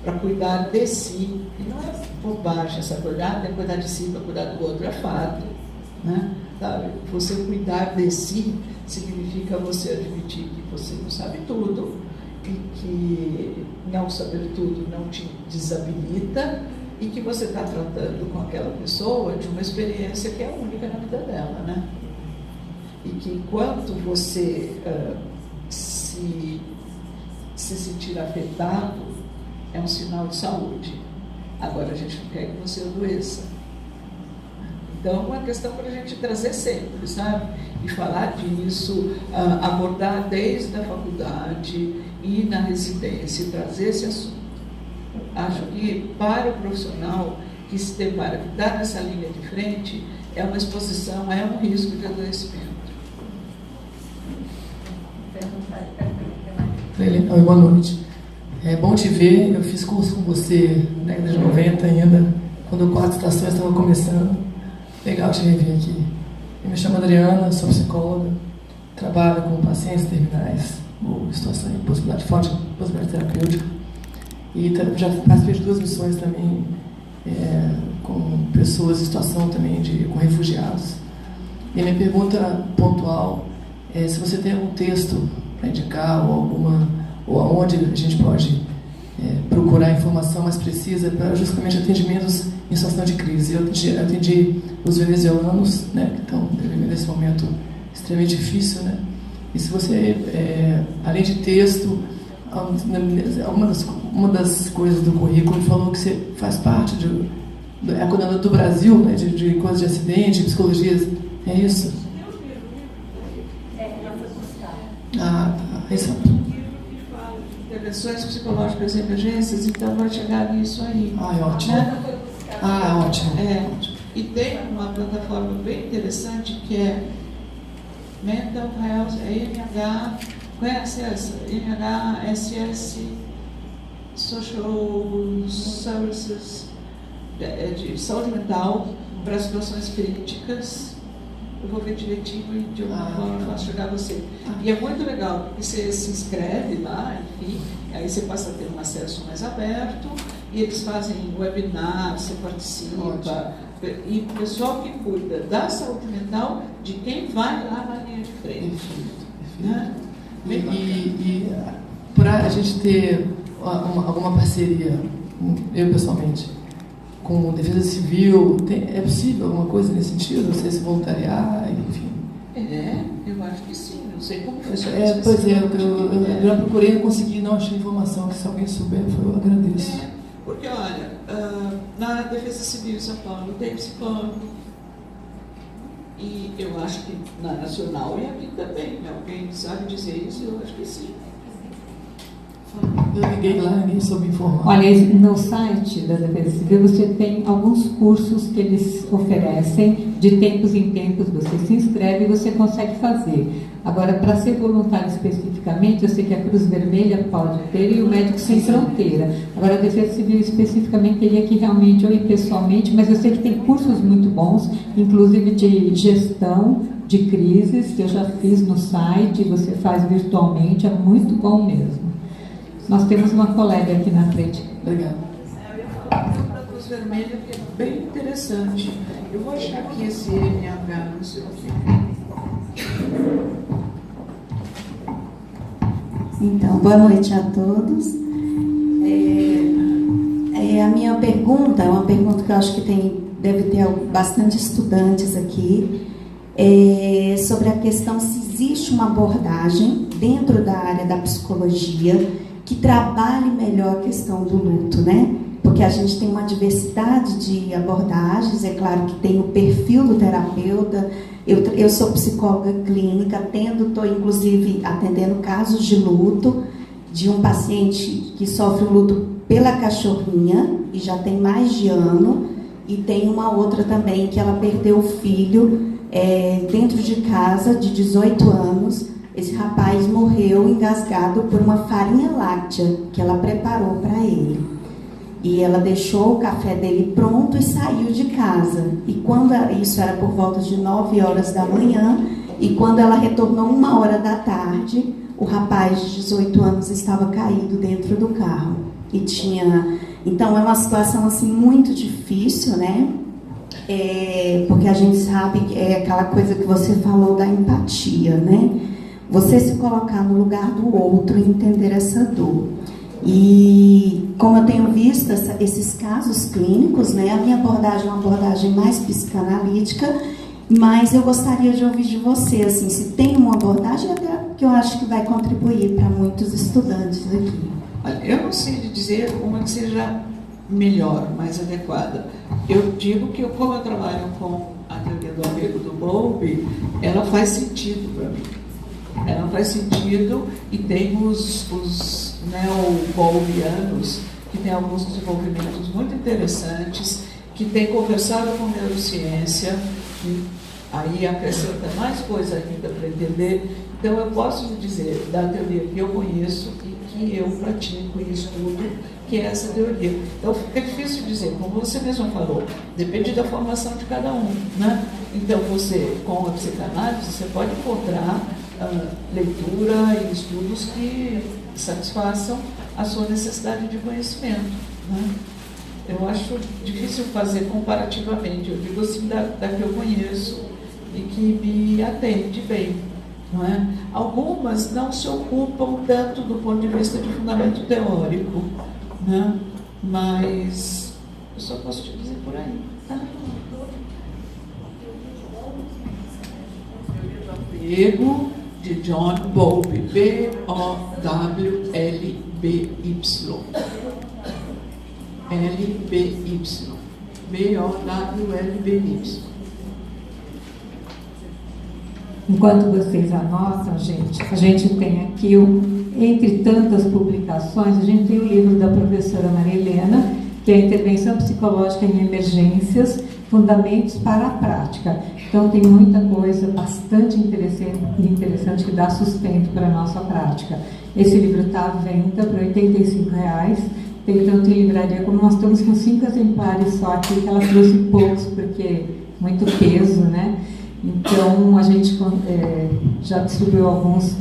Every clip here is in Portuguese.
para cuidar de si. E não é bobagem essa coisa, tem que cuidar de si para cuidar do outro, é fato. Né? Sabe? Você cuidar de si significa você admitir que você não sabe tudo e que não saber tudo não te desabilita e que você está tratando com aquela pessoa de uma experiência que é única na vida dela, né? E que enquanto você se sentir afetado, é um sinal de saúde. Agora, a gente não quer que você adoeça. Então, é uma questão para a gente trazer sempre, sabe? E falar disso, abordar desde a faculdade e na residência, trazer esse assunto. Acho que para o profissional que se depara, que está nessa linha de frente, é uma exposição, é um risco de adoecimento. Oi, boa noite. É bom te ver, eu fiz curso com você na década de 90 ainda, quando o Quatro Estações estava começando. Legal te rever aqui. Eu me chamo Adriana, sou psicóloga, trabalho com pacientes terminais, ou situação em possibilidade forte, possibilidade terapêutica. E já participei de 2 missões também, com pessoas em situação também com refugiados. E a minha pergunta pontual é se você tem algum texto para indicar ou aonde a gente pode procurar informação mais precisa para justamente atendimentos em situação de crise. Eu atendi os venezuelanos, né, que estão vivendo nesse momento extremamente difícil, né? E se você, além de texto, uma das coisas do currículo falou que você faz parte é coordenador do Brasil, né, de coisas de acidente, psicologias, é isso? Ah, tá. Isso. Intervenções psicológicas em emergências, então vai chegar nisso aí. Ah, é ótimo. Ótimo. E tem uma plataforma bem interessante que é Mental Health, NH, conhece essa? NHSS Social Services de saúde mental para situações críticas. Eu vou ver direitinho e de alguma forma eu faço chegar a você. E é muito legal, porque você se inscreve lá, enfim, aí você passa a ter um acesso mais aberto, e eles fazem webinar, você participa. E o pessoal que cuida da saúde mental de quem vai lá na linha de frente. Né? E para a gente ter alguma parceria, eu pessoalmente, com Defesa Civil, é possível alguma coisa nesse sentido? Não sei se voluntariar, enfim. Eu acho que sim. Não sei como funciona. Pois é, eu já procurei, não consegui, não achei informação, que se alguém souber, eu agradeço. Porque, olha, na Defesa Civil em São Paulo tem psicólogo. E eu acho que na Nacional e aqui também. Alguém sabe dizer isso? Eu acho que sim. Eu liguei lá, ninguém soube informar. Olha, no site da Defesa Civil você tem alguns cursos que eles oferecem, de tempos em tempos você se inscreve e você consegue fazer. Agora, para ser voluntário especificamente, eu sei que a Cruz Vermelha pode ter e o Médicos Sem Fronteira. Agora, a Defesa Civil especificamente teria que realmente eu ir pessoalmente, mas eu sei que tem cursos muito bons, inclusive de gestão de crises, que eu já fiz no site, você faz virtualmente, é muito bom mesmo. Nós temos uma colega aqui na frente. Obrigada. Eu ia falar da Cruz Vermelha, que é bem interessante. Eu vou achar aqui esse NH, não sei o que. Então, boa noite a todos. A minha pergunta é uma pergunta que eu acho que deve ter bastante estudantes aqui, sobre a questão se existe uma abordagem dentro da área da psicologia que trabalhe melhor a questão do luto, né? Porque a gente tem uma diversidade de abordagens, é claro que tem o perfil do terapeuta. Eu sou psicóloga clínica, estou inclusive atendendo casos de luto de um paciente que sofre um luto pela cachorrinha e já tem mais de ano, e tem uma outra também que ela perdeu o filho dentro de casa, de 18 anos. Esse rapaz morreu engasgado por uma farinha láctea que ela preparou para ele. E ela deixou o café dele pronto e saiu de casa. E isso era por volta de 9 horas da manhã, e quando ela retornou 1 hora da tarde, o rapaz de 18 anos estava caído dentro do carro. e tinha... Então, é uma situação assim muito difícil, né? Porque a gente sabe que é aquela coisa que você falou da empatia, né? Você se colocar no lugar do outro e entender essa dor. E como eu tenho visto esses casos clínicos, né? A minha abordagem é uma abordagem mais psicanalítica, mas eu gostaria de ouvir de você, assim, se tem uma abordagem até que eu acho que vai contribuir para muitos estudantes aqui. Olha, eu não sei dizer uma que seja melhor, mais adequada. Eu digo que, como eu trabalho com a teoria do apego do Bowlby, ela faz sentido para mim. Ela faz sentido e tem os neo-bowlbianos, que tem alguns desenvolvimentos muito interessantes, que têm conversado com neurociência, que aí acrescenta mais coisa ainda para entender. Então, eu posso dizer da teoria que eu conheço e que eu pratico e estudo, que é essa teoria. Então, fica difícil dizer, como você mesmo falou, depende da formação de cada um, né? Então, você, com a psicanálise, você pode encontrar leitura e estudos que satisfaçam a sua necessidade de conhecimento, né? Eu acho difícil fazer comparativamente, eu digo assim da que eu conheço e que me atende bem, não é? Algumas não se ocupam tanto do ponto de vista de fundamento teórico, né? Mas eu só posso te dizer por aí, tá? Apego de John Bowlby, B-O-W-L-B-Y. L-B-Y. B-O-W-L-B-Y. Enquanto vocês anotam, a gente tem aqui, entre tantas publicações, a gente tem o livro da professora Maria Helena, que é a Intervenção Psicológica em Emergências, Fundamentos para a Prática. Então, tem muita coisa bastante interessante que dá sustento para a nossa prática. Esse livro está à venda por R$ 85. Tem tanto em livraria como nós estamos com 5 exemplares só aqui, que ela trouxe poucos, porque muito peso, né? Então, a gente já distribuiu alguns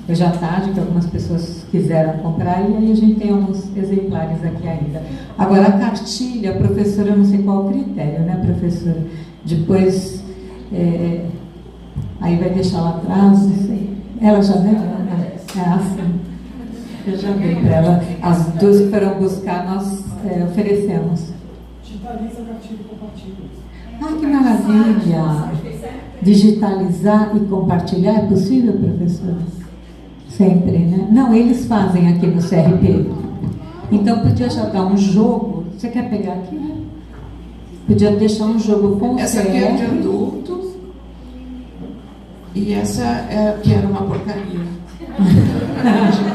hoje à tarde, que algumas pessoas quiseram comprar, e aí a gente tem alguns exemplares aqui ainda. Agora, a cartilha, a professora, eu não sei qual o critério, né, professora? Depois, aí vai deixar lá atrás, não sei. Ela já veio? Sim. Eu já dei para ela. As duas que foram buscar, nós oferecemos. Digitaliza a cartilha e compartilha. Ah, que maravilha! Digitalizar e compartilhar é possível, professor? Sempre, né? Não, eles fazem aqui no CRP. Então, podia já dar um jogo. Você quer pegar aqui? Podia deixar um jogo com essa aqui é de adulto e essa é que era uma porcaria.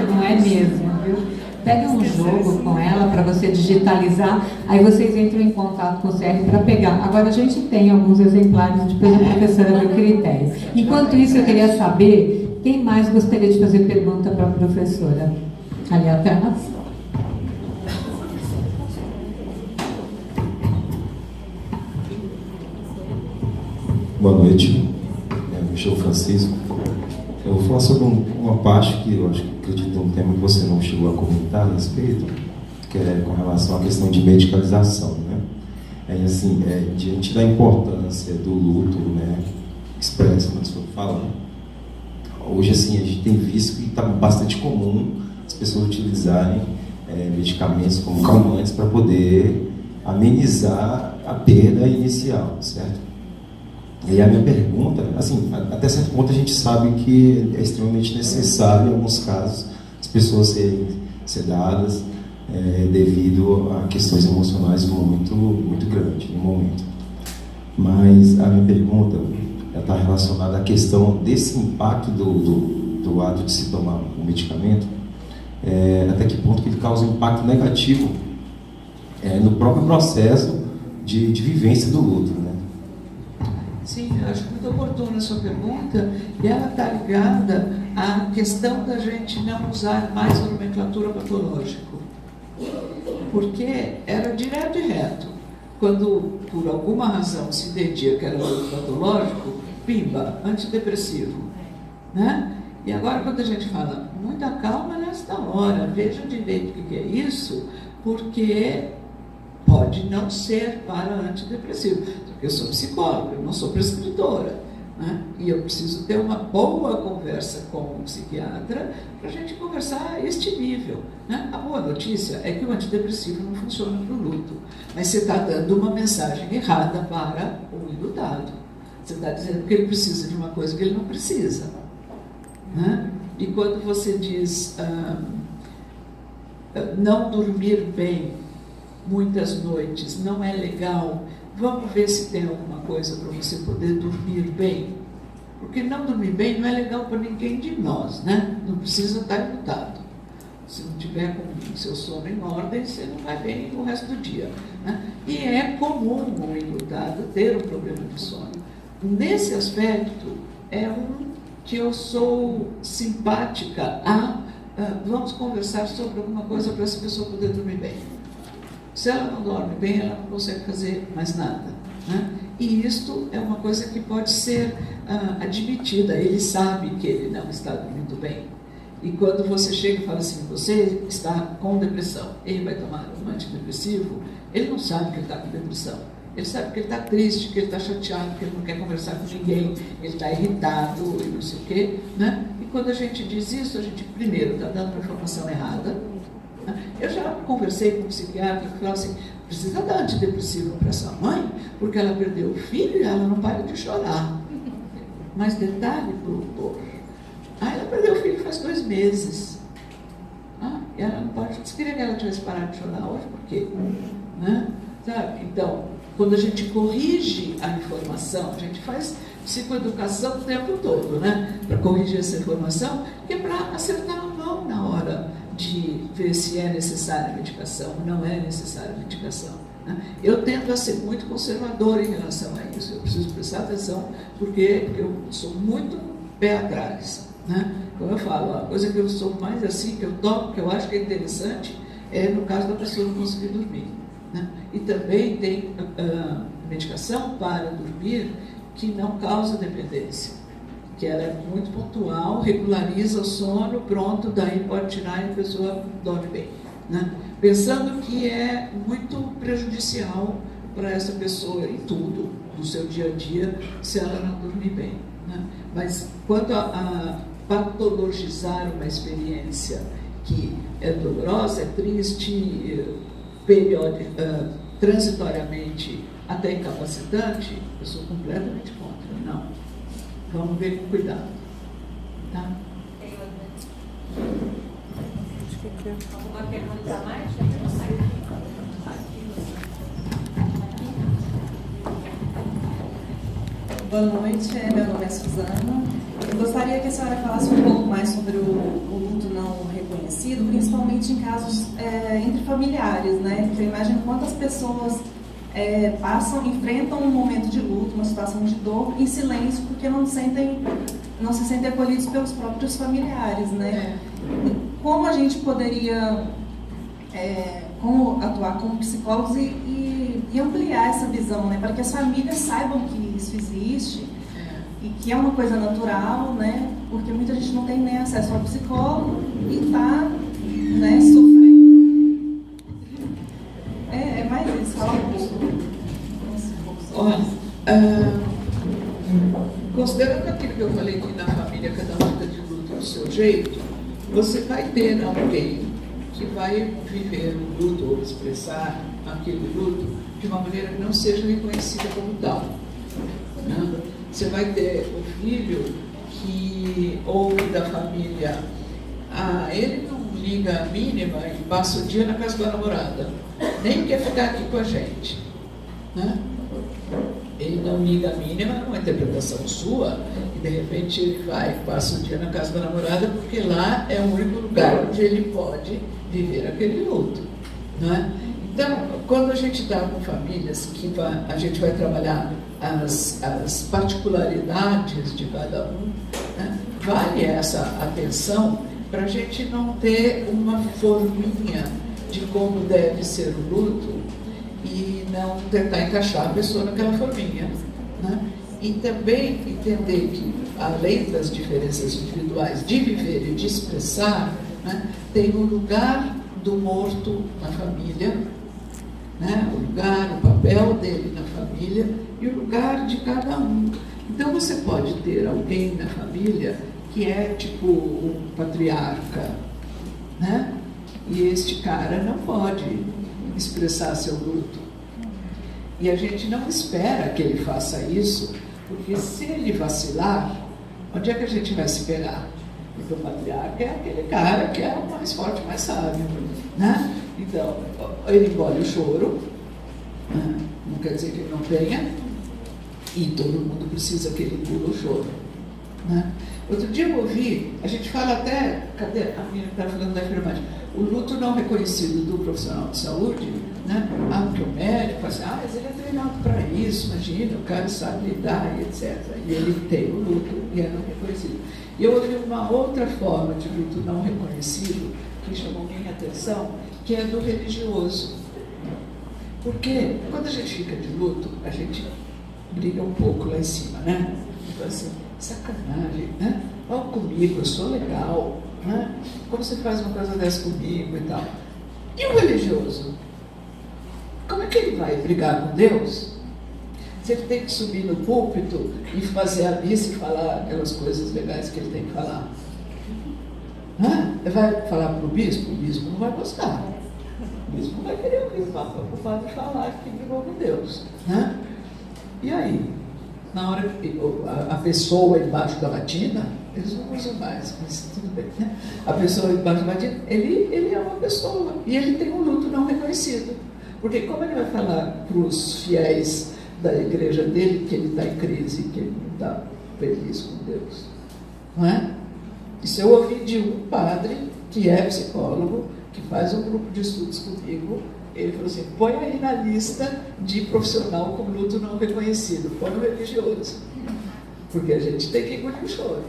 Não é mesmo, viu? Pega um jogo com ela para você digitalizar, aí vocês entram em contato com o CR para pegar. Agora a gente tem alguns exemplares, depois a professora vê o critério. Enquanto isso, eu queria saber quem mais gostaria de fazer pergunta para a professora. Ali atrás. Boa noite, me chamo Francisco. Eu vou falar sobre uma parte que eu acredito um tema que você não chegou a comentar a respeito, que é com relação à questão de medicalização, né? Assim, diante da importância do luto, né, expresso, como você fala, hoje assim, a gente tem visto que está bastante comum as pessoas utilizarem medicamentos como calmantes para poder amenizar a perda inicial, certo? E a minha pergunta, assim, até certo ponto a gente sabe que é extremamente necessário, em alguns casos, as pessoas serem sedadas devido a questões emocionais muito grandes no momento. Mas a minha pergunta está relacionada à questão desse impacto do ato de se tomar o medicamento, até que ponto que ele causa um impacto negativo no próprio processo de vivência do luto, né? Sim, eu acho muito oportuna a sua pergunta, e ela está ligada à questão da gente não usar mais a nomenclatura patológica. Porque era direto e reto. Quando, por alguma razão, se entendia que era luto patológico, pimba, antidepressivo, né? E agora, quando a gente fala muita calma, nessa na hora, veja direito o que é isso, porque pode não ser para antidepressivo. Porque eu sou psicóloga, eu não sou prescritora. Né? E eu preciso ter uma boa conversa com o psiquiatra para a gente conversar a este nível. Né? A boa notícia é que o antidepressivo não funciona para o luto, mas você está dando uma mensagem errada para o enlutado. Você está dizendo que ele precisa de uma coisa que ele não precisa. Né? E quando você diz não dormir bem muitas noites não é legal, vamos ver se tem alguma coisa para você poder dormir bem. Porque não dormir bem não é legal para ninguém de nós, né? Não precisa estar enlutado. Se não tiver com o seu sono em ordem, você não vai bem o resto do dia. Né? E é comum o enlutado ter um problema de sono. Nesse aspecto, é um que eu sou simpática vamos conversar sobre alguma coisa para essa pessoa poder dormir bem. Se ela não dorme bem, ela não consegue fazer mais nada. Né? E isto é uma coisa que pode ser admitida. Ele sabe que ele não está dormindo bem. E quando você chega e fala assim, você está com depressão, ele vai tomar um antidepressivo, ele não sabe que ele está com depressão. Ele sabe que ele está triste, que ele está chateado, que ele não quer conversar com ninguém, ele está irritado e não sei o quê. Né? E quando a gente diz isso, a gente primeiro está dando uma informação errada. Né? Eu já conversei com um psiquiatra que falou assim, precisa dar antidepressivo para essa mãe, porque ela perdeu o filho e ela não para de chorar. Mas detalhe, doutor, ela perdeu o filho faz 2 meses. E ela não pode. Você queria que ela tivesse parado de chorar hoje? Por quê? Né? Sabe? Então, quando a gente corrige a informação, a gente faz psicoeducação o tempo todo, né? Para corrigir essa informação, que é para acertar a mão na hora de ver se é necessária a medicação, não é necessária a medicação. Né? Eu tendo a ser muito conservadora em relação a isso. Eu preciso prestar atenção, porque eu sou muito pé atrás. Né? Como eu falo, a coisa que eu sou mais assim, que eu toco, que eu acho que é interessante, é no caso da pessoa não conseguir dormir. Né? E também tem medicação para dormir que não causa dependência, que ela é muito pontual, regulariza o sono, pronto, daí pode tirar e a pessoa dorme bem. Né? Pensando que é muito prejudicial para essa pessoa em tudo, no seu dia a dia, se ela não dormir bem. Né? Mas quanto a patologizar uma experiência que é dolorosa, é triste, transitoriamente até incapacitante, eu sou completamente contra. Não. Vamos ver com cuidado. Tá? Alguma pergunta a mais? Boa noite, meu nome é Suzana. Eu gostaria que a senhora falasse um pouco mais sobre o luto não reconhecido, principalmente em casos entre familiares, né? Porque eu imagino quantas pessoas enfrentam um momento de luto, uma situação de dor, em silêncio, porque não se sentem acolhidos pelos próprios familiares, né? Como a gente poderia atuar como psicólogos e ampliar essa visão, né? Para que as famílias saibam que isso existe e que é uma coisa natural, né? Porque muita gente não tem nem acesso ao psicólogo e está, né, sofrendo. É mais isso, fala um pouco. Olha, considerando aquilo que eu falei que na família cada um fica de luto do seu jeito, você vai ter alguém que vai viver o luto ou expressar aquele luto de uma maneira que não seja reconhecida como tal. Né? Você vai ter o filho que ouve da família, ele não liga a mínima e passa o dia na casa da namorada, nem quer ficar aqui com a gente. Né? Ele não liga a mínima, é uma interpretação sua, e de repente ele vai, passa o dia na casa da namorada, porque lá é o único lugar onde ele pode viver aquele luto. Não é? Então, quando a gente está com famílias que a gente vai trabalhar as particularidades de cada um, né? Vale essa atenção para a gente não ter uma forminha de como deve ser o luto e não tentar encaixar a pessoa naquela forminha. Né? E também entender que, além das diferenças individuais de viver e de expressar, né? Tem o lugar do morto na família, né? O lugar, o papel dele na família e o lugar de cada um. Então você pode ter alguém na família que é tipo um patriarca, né? E este cara não pode expressar seu luto. E a gente não espera que ele faça isso, porque se ele vacilar, onde é que a gente vai se pegar? Porque o patriarca é aquele cara que é o mais forte, mais sábio, né? Então, ele engole o choro, né? Não quer dizer que ele não tenha, e todo mundo precisa que ele engula o choro, né? Outro dia eu ouvi, a gente fala até, cadê a menina que estava falando da enfermagem? O luto não reconhecido do profissional de saúde, né? Porque o médico fala assim, mas ele é treinado para isso, imagina, o cara sabe lidar e etc. E ele tem o luto e é não reconhecido. E eu ouvi uma outra forma de luto não reconhecido, que chamou minha atenção, que é do religioso. Porque quando a gente fica de luto, a gente briga um pouco lá em cima, né? Então assim, sacanagem, né? Olha comigo, eu sou legal, né? Como você faz uma coisa dessa comigo e tal? E o religioso? Como é que ele vai brigar com Deus? Se ele tem que subir no púlpito e fazer a missa e falar aquelas coisas legais que ele tem que falar? Ele vai falar para o bispo não vai gostar. O bispo não vai querer ouvir o padre falar que brigou com Deus, né? E aí? Na hora que a pessoa embaixo da batina, eles não usam mais, mas tudo bem, né? A pessoa embaixo da batina, ele é uma pessoa e ele tem um luto não reconhecido. Porque como ele vai falar para os fiéis da igreja dele que ele está em crise, que ele não está feliz com Deus? Não é? Isso eu ouvi de um padre que é psicólogo, que faz um grupo de estudos comigo. Ele falou assim, põe aí na lista de profissional com luto não reconhecido, põe o religioso, porque a gente tem que engolir o choro.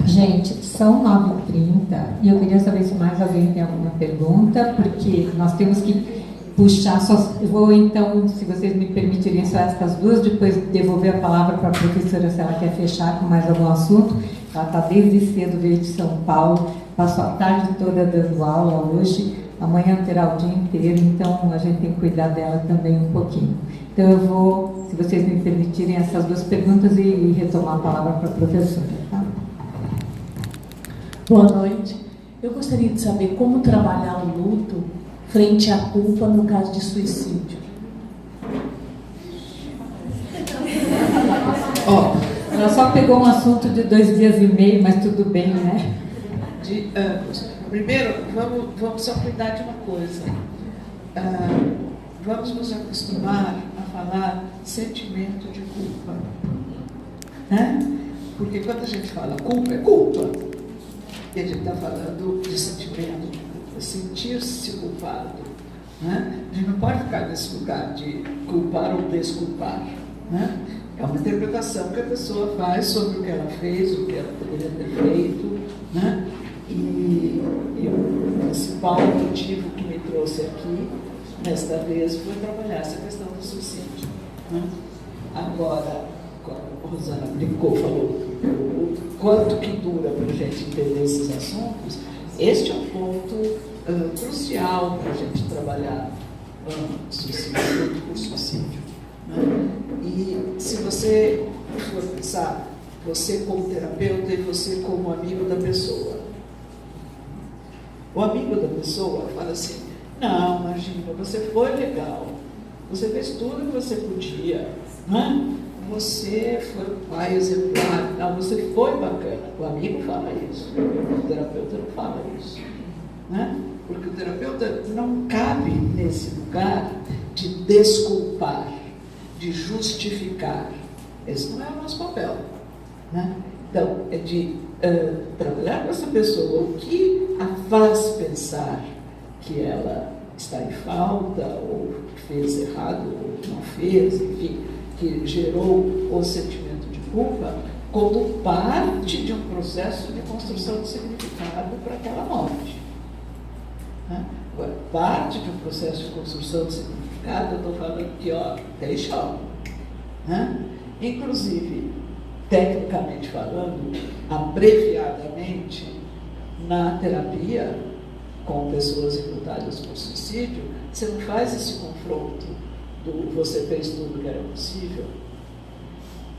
Gente, são 9h30 e eu queria saber se mais alguém tem alguma pergunta, porque nós temos que puxar, eu vou então, se vocês me permitirem, só essas duas, depois devolver a palavra para a professora se ela quer fechar com mais algum assunto. Ela está desde cedo, veio de São Paulo, passou a tarde toda dando aula hoje, amanhã terá o dia inteiro, então a gente tem que cuidar dela também um pouquinho. Então eu vou, se vocês me permitirem, essas duas perguntas e retomar a palavra para a professora. Tá? Boa noite. Eu gostaria de saber como trabalhar o luto frente à culpa no caso de suicídio. Ela só pegou um assunto de 2 dias e meio, mas tudo bem, né? De ambos. Primeiro, vamos só cuidar de uma coisa. Vamos nos acostumar a falar sentimento de culpa. Né? Porque quando a gente fala culpa, é culpa. E a gente está falando de sentimento de culpa, sentir-se culpado. Né? A gente não pode ficar nesse lugar de culpar ou desculpar. Né? É uma interpretação que a pessoa faz sobre o que ela fez, o que ela poderia ter feito. Né? E o principal motivo que me trouxe aqui, nesta vez, foi trabalhar essa questão do suicídio. Né? Agora, como a Rosana brincou, falou quanto que dura para a gente entender esses assuntos, este é um ponto crucial para a gente trabalhar suicídio, luto por suicídio. Né? E se você for pensar, você como terapeuta e você como amigo da pessoa, o amigo da pessoa fala assim, não, imagina, você foi legal, você fez tudo o que você podia, né? Você foi um pai exemplar, não, você foi bacana. O amigo fala isso, o terapeuta não fala isso. Né? Porque o terapeuta não cabe nesse lugar de desculpar, de justificar. Esse não é o nosso papel. Né? Então, é de trabalhar com essa pessoa, o que a faz pensar que ela está em falta, ou fez errado, ou não fez, enfim, que gerou o sentimento de culpa, como parte de um processo de construção de significado para aquela morte. Né? Agora, parte de um processo de construção de significado, eu estou falando que, tem chão. Né? Inclusive, tecnicamente falando, abreviadamente, Na terapia, com pessoas enlutadas por suicídio, você não faz esse confronto do você fez tudo que era possível,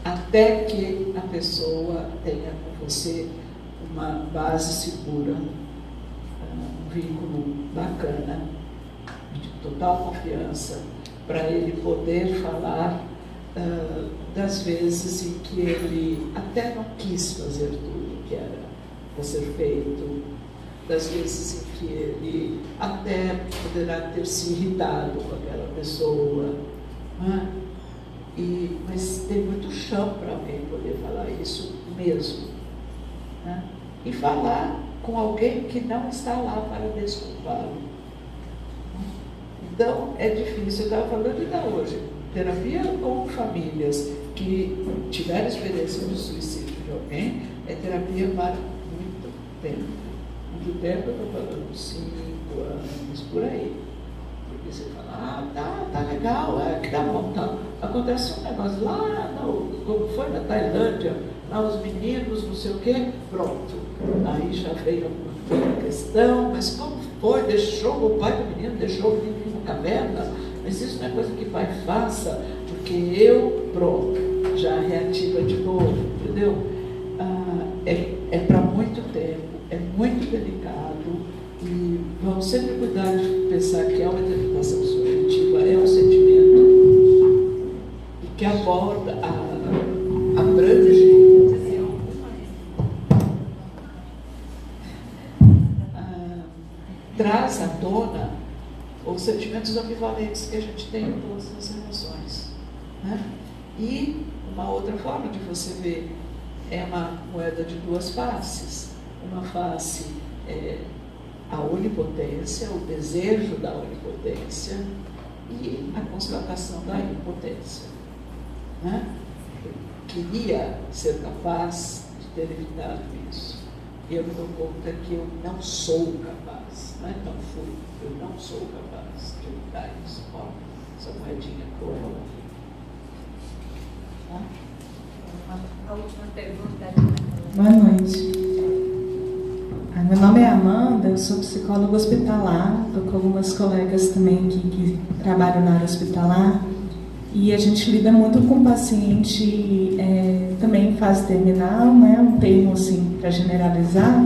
até que a pessoa tenha com você uma base segura, um vínculo bacana, de total confiança, para ele poder falar das vezes em que ele até não quis fazer tudo que era para ser feito, das vezes em que ele até poderá ter se irritado com aquela pessoa, né? Mas tem muito chão para alguém poder falar isso mesmo, né? E falar com alguém que não está lá para desculpá-lo. Então, é difícil. Eu estava falando ainda hoje, terapia com famílias que tiveram experiência de suicídio de alguém, é terapia para muito tempo. Muito tempo, eu estou falando 5 anos, por aí. Porque você fala, tá legal, que tá bom, tá. Acontece um negócio lá, como foi na Tailândia, lá os meninos, não sei o quê, pronto. Aí já veio a questão, mas como foi? Deixou o pai do menino, deixou o menino na caverna? Mas isso não é coisa que o pai faça, porque eu, pronto, já reativa de novo, entendeu? É para muito tempo, é muito delicado, e vamos sempre cuidar de pensar que é uma interpretação subjetiva, é um sentimento, e que aborda, abrange, traz à tona os sentimentos ambivalentes que a gente tem em todas as emoções, né? E uma outra forma de você ver é uma moeda de duas faces. Uma face é a onipotência, o desejo da onipotência, e a constatação da impotência, né? Eu queria ser capaz de ter evitado isso. E eu me dou conta que eu não sou capaz, não fui, eu não sou capaz de evitar isso. Ó, essa moedinha por favor. A última pergunta. Boa noite. Meu nome é Amanda, eu sou psicóloga hospitalar, estou com algumas colegas também que trabalham na área hospitalar, e a gente lida muito com paciente também em fase terminal, né, um termo assim para generalizar,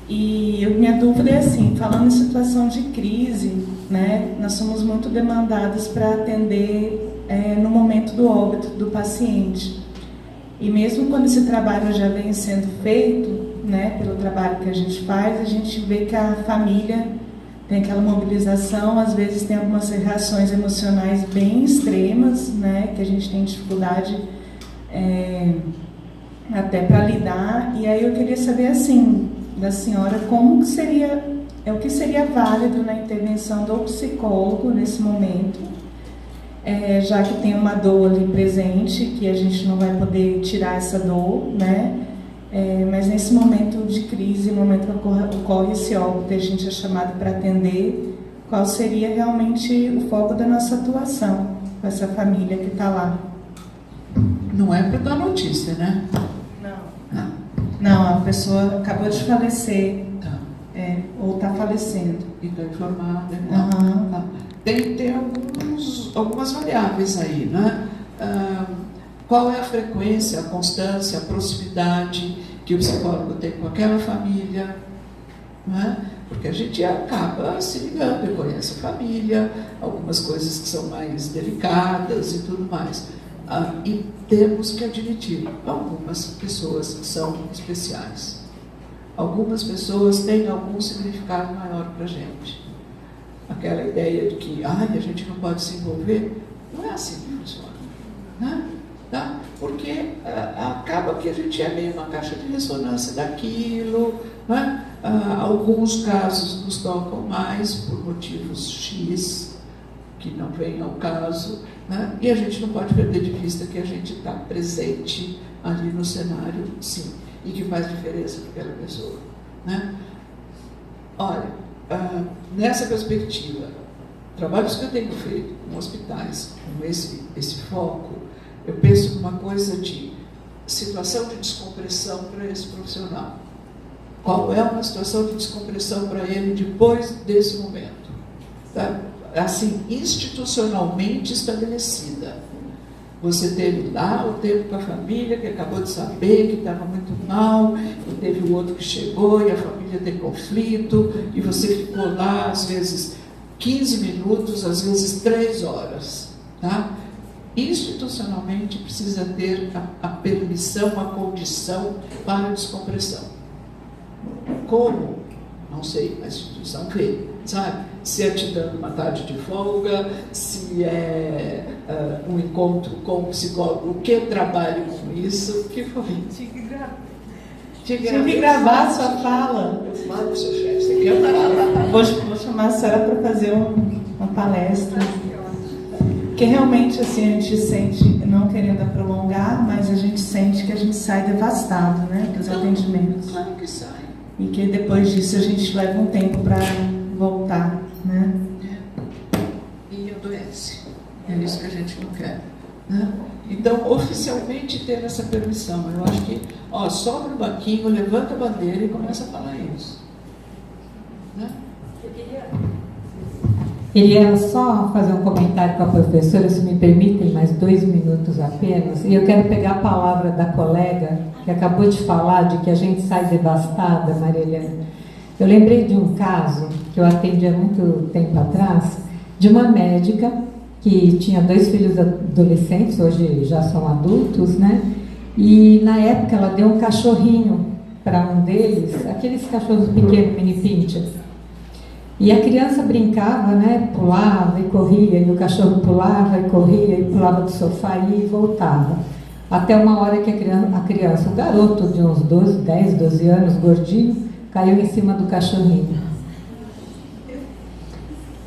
e minha dúvida é assim, falando em situação de crise, né, nós somos muito demandadas para atender no momento do óbito do paciente, e mesmo quando esse trabalho já vem sendo feito, né, pelo trabalho que a gente faz, a gente vê que a família tem aquela mobilização, às vezes tem algumas reações emocionais bem extremas, né, que a gente tem dificuldade até para lidar. E aí eu queria saber assim da senhora como que seria, o que seria válido na intervenção do psicólogo nesse momento, já que tem uma dor ali presente, que a gente não vai poder tirar essa dor, né? Mas nesse momento de crise, no momento que ocorre esse óbito, a gente é chamado para atender, qual seria realmente o foco da nossa atuação com essa família que está lá? Não é para dar notícia, né? Não, a pessoa acabou de falecer, Tá. Ou está falecendo. E está informada, né? Uhum. Tá. Tem algumas variáveis aí, né? Qual é a frequência, a constância, a proximidade que o psicólogo tem com aquela família, né? Porque a gente acaba se ligando e conhece a família, algumas coisas que são mais delicadas e tudo mais. E temos que admitir, algumas pessoas são especiais. Algumas pessoas têm algum significado maior para a gente. Aquela ideia de que a gente não pode se envolver, não é assim que funciona, né? Tá? Porque acaba que a gente é meio uma caixa de ressonância daquilo, né? Alguns casos nos tocam mais por motivos X, que não vem ao caso, né? E a gente não pode perder de vista que a gente está presente ali no cenário, sim, e que faz diferença para aquela pessoa, né? Olha, nessa perspectiva, trabalhos que eu tenho feito com hospitais, com esse foco, eu penso numa coisa de situação de descompressão para esse profissional. Qual é uma situação de descompressão para ele depois desse momento? Tá? Assim, institucionalmente estabelecida. Você teve lá o tempo com a família, que acabou de saber que estava muito mal, e teve o outro que chegou, e a família tem conflito, e você ficou lá, às vezes, 15 minutos, às vezes 3 horas. Tá? Institucionalmente precisa ter a permissão, a condição para a descompressão. Como? Não sei, a instituição vê, sabe? Se é te dando uma tarde de folga, se é um encontro com o psicólogo, o que trabalha com isso, o que foi? Tinha que gravar a sua fala. Fala com o seu chefe, você quer falar? Vou chamar a senhora para fazer uma palestra. Porque realmente assim, a gente sente, não querendo prolongar, mas a gente sente que a gente sai devastado, né, dos atendimentos. Claro que sai. E que depois disso a gente leva um tempo para voltar, né? E adoece. É isso que a gente não quer. Né? Então, oficialmente ter essa permissão. Eu acho que, sobe no banquinho, levanta a bandeira e começa a falar isso. Né? Queria só fazer um comentário com a professora, se me permitem, mais 2 minutos apenas. E eu quero pegar a palavra da colega que acabou de falar de que a gente sai devastada, Maria Helena. Eu lembrei de um caso que eu atendi há muito tempo atrás, de uma médica que tinha 2 filhos adolescentes, hoje já são adultos, né? E na época ela deu um cachorrinho para um deles, aqueles cachorros pequenos, mini pincher. E a criança brincava, né? Pulava e corria, e o cachorro pulava e corria, e pulava do sofá e voltava. Até uma hora que a criança, o garoto de uns 10, 12 anos, gordinho, caiu em cima do cachorrinho.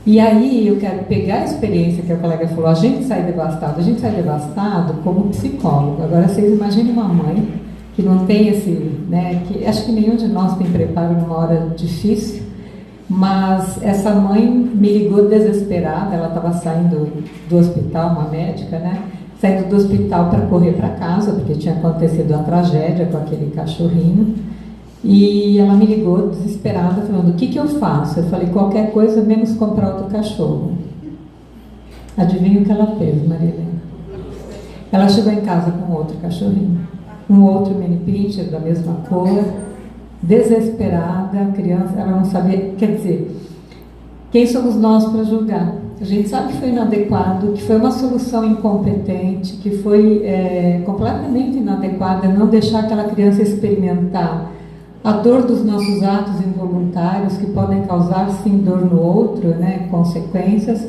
E aí eu quero pegar a experiência que a colega falou, a gente sai devastado como psicólogo. Agora vocês imaginem uma mãe que não tem esse, né, que acho que nenhum de nós tem preparo numa hora difícil, mas essa mãe me ligou desesperada, ela estava saindo do hospital, uma médica, né, saindo do hospital para correr para casa, porque tinha acontecido a tragédia com aquele cachorrinho. E ela me ligou desesperada, falando, o que eu faço? Eu falei, qualquer coisa menos comprar outro cachorro. Adivinha o que ela fez, Maria Helena? Ela chegou em casa com outro cachorrinho, um outro mini pincher da mesma cor, desesperada, a criança, ela não sabia, quer dizer, quem somos nós para julgar? A gente sabe que foi inadequado, que foi uma solução incompetente, que foi completamente inadequada não deixar aquela criança experimentar a dor dos nossos atos involuntários, que podem causar, sim, dor no outro, né, consequências,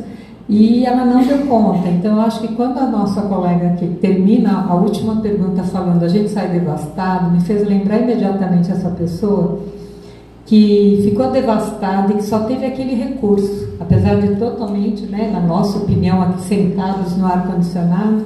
e ela não deu conta. Então, eu acho que quando a nossa colega aqui termina a última pergunta falando, a gente sai devastado, me fez lembrar imediatamente essa pessoa que ficou devastada e que só teve aquele recurso, apesar de totalmente, né, na nossa opinião, aqui sentados no ar-condicionado,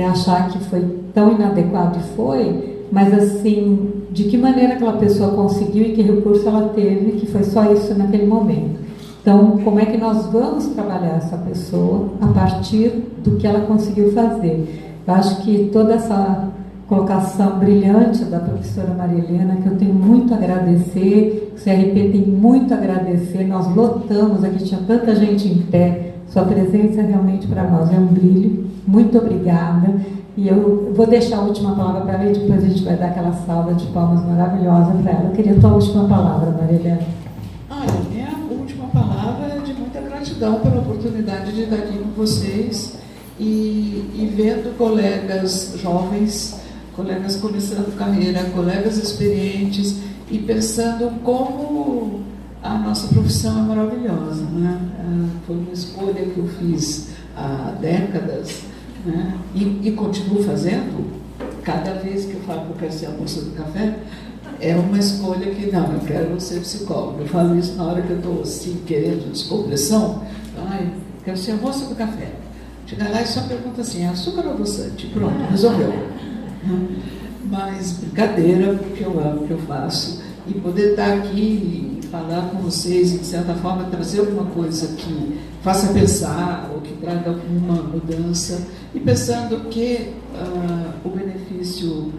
achar que foi tão inadequado, e foi, mas assim, de que maneira aquela pessoa conseguiu e que recurso ela teve, que foi só isso naquele momento. Então, como é que nós vamos trabalhar essa pessoa a partir do que ela conseguiu fazer? Eu acho que toda essa colocação brilhante da professora Maria Helena, que eu tenho muito a agradecer, o CRP tem muito a agradecer, nós lotamos aqui, tinha tanta gente em pé, sua presença realmente para nós é um brilho, muito obrigada. E eu vou deixar a última palavra para ela e depois a gente vai dar aquela salva de palmas maravilhosa para ela. Eu queria a tua última palavra, Maria Helena. Minha última palavra é de muita gratidão pela oportunidade de estar aqui com vocês e vendo colegas jovens, colegas começando carreira, colegas experientes e pensando como a nossa profissão é maravilhosa, né? Foi uma escolha que eu fiz há décadas, né? E continuo fazendo. Cada vez que eu falo que eu quero ser a moça do café, é uma escolha que, não, eu quero ser psicólogo. Eu falo isso na hora que eu estou assim, querendo descompressão. Quero ser a moça do café. Chega lá e só pergunta assim, açúcar ou adoçante? Pronto, resolveu. Mas brincadeira, porque eu amo o que eu faço. E poder estar aqui e falar com vocês e, de certa forma, trazer alguma coisa que faça pensar ou que traga alguma mudança. E pensando que o benefício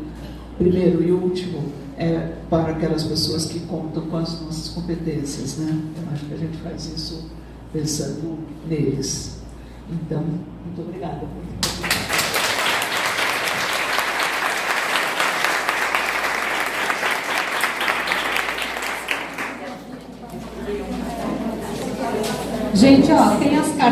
primeiro e último, é para aquelas pessoas que contam com as nossas competências, né? Eu acho que a gente faz isso pensando neles. Então, muito obrigada. Gente, ó, tem as cartas.